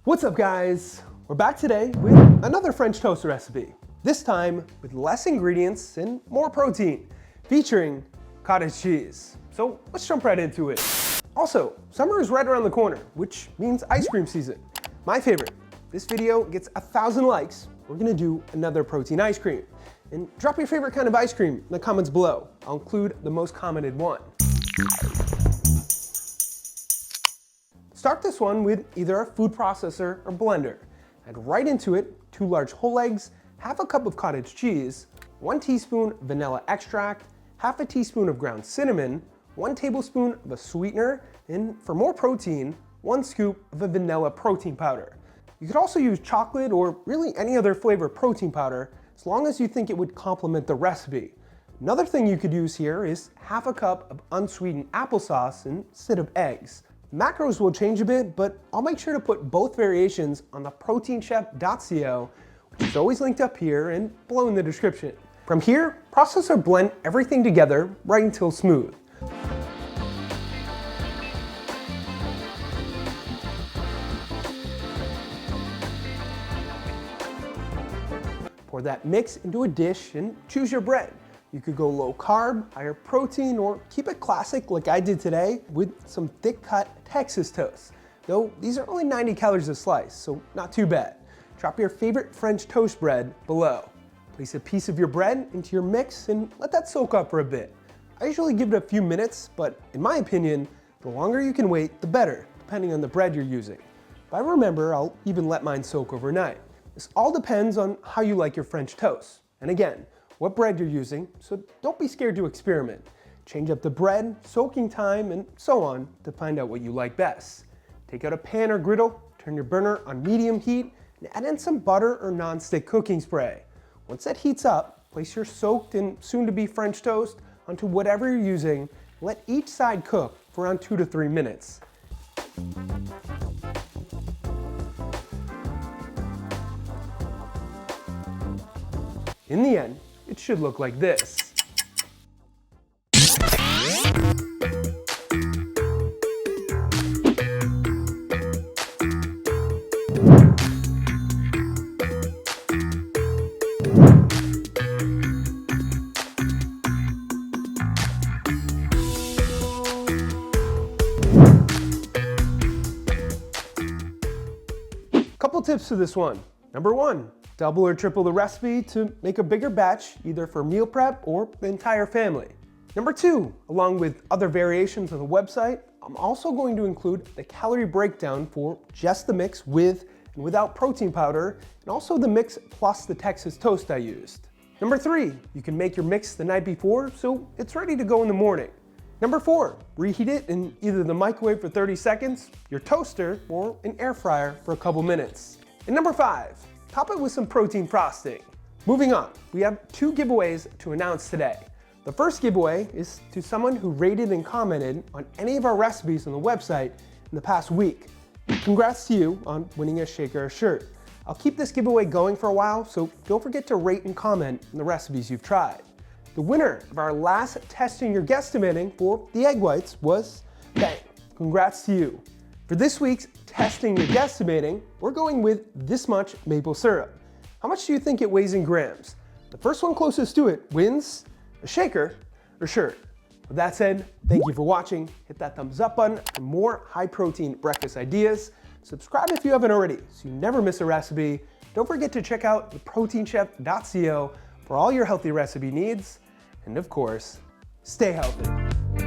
What's up guys? We're back today with another French toast recipe. This time with less ingredients and more protein, featuring cottage cheese. So let's jump right into it. Also, summer is right around the corner, which means ice cream season. My favorite. This video gets 1,000 likes. We're gonna do another protein ice cream. And drop your favorite kind of ice cream in the comments below. I'll include the most commented one. Start this one with either a food processor or blender. Add right into it 2 large whole eggs, half a cup of cottage cheese, 1 teaspoon vanilla extract, half a teaspoon of ground cinnamon, 1 tablespoon of a sweetener, and for more protein, 1 scoop of a vanilla protein powder. You could also use chocolate or really any other flavor protein powder as long as you think it would complement the recipe. Another thing you could use here is half a cup of unsweetened applesauce instead of eggs. Macros will change a bit, but I'll make sure to put both variations on the proteinchef.co, which is always linked up here and below in the description. From here, process or blend everything together right until smooth. Pour that mix into a dish and choose your bread. You could go low carb, higher protein, or keep it classic like I did today with some thick cut Texas toast. Though these are only 90 calories a slice, so not too bad. Drop your favorite French toast bread below. Place a piece of your bread into your mix and let that soak up for a bit. I usually give it a few minutes, but in my opinion, the longer you can wait, the better, depending on the bread you're using. If I remember, I'll even let mine soak overnight. This all depends on how you like your French toast. And again, what bread you're using, so don't be scared to experiment. Change up the bread, soaking time, and so on to find out what you like best. Take out a pan or griddle, turn your burner on medium heat, and add in some butter or non-stick cooking spray. Once that heats up, place your soaked and soon-to-be French toast onto whatever you're using, and let each side cook for around 2 to 3 minutes. In the end, it should look like this. Couple tips to this one. Number 1. Double or triple the recipe to make a bigger batch, either for meal prep or the entire family. Number 2, along with other variations on the website, I'm also going to include the calorie breakdown for just the mix with and without protein powder, and also the mix plus the Texas toast I used. Number 3, you can make your mix the night before so it's ready to go in the morning. Number 4, reheat it in either the microwave for 30 seconds, your toaster, or an air fryer for a couple minutes. And number 5, top it with some protein frosting. Moving on, we have 2 giveaways to announce today. The first giveaway is to someone who rated and commented on any of our recipes on the website in the past week. Congrats to you on winning a shaker or shirt. I'll keep this giveaway going for a while, so don't forget to rate and comment on the recipes you've tried. The winner of our last testing your guesstimating for the egg whites was bang. Congrats to you. For this week's testing your guesstimating, we're going with this much maple syrup. How much do you think it weighs in grams? The first one closest to it wins a shaker or shirt. With that said, thank you for watching. Hit that thumbs up button for more high protein breakfast ideas. Subscribe if you haven't already so you never miss a recipe. Don't forget to check out the proteinchef.co for all your healthy recipe needs. And of course, stay healthy.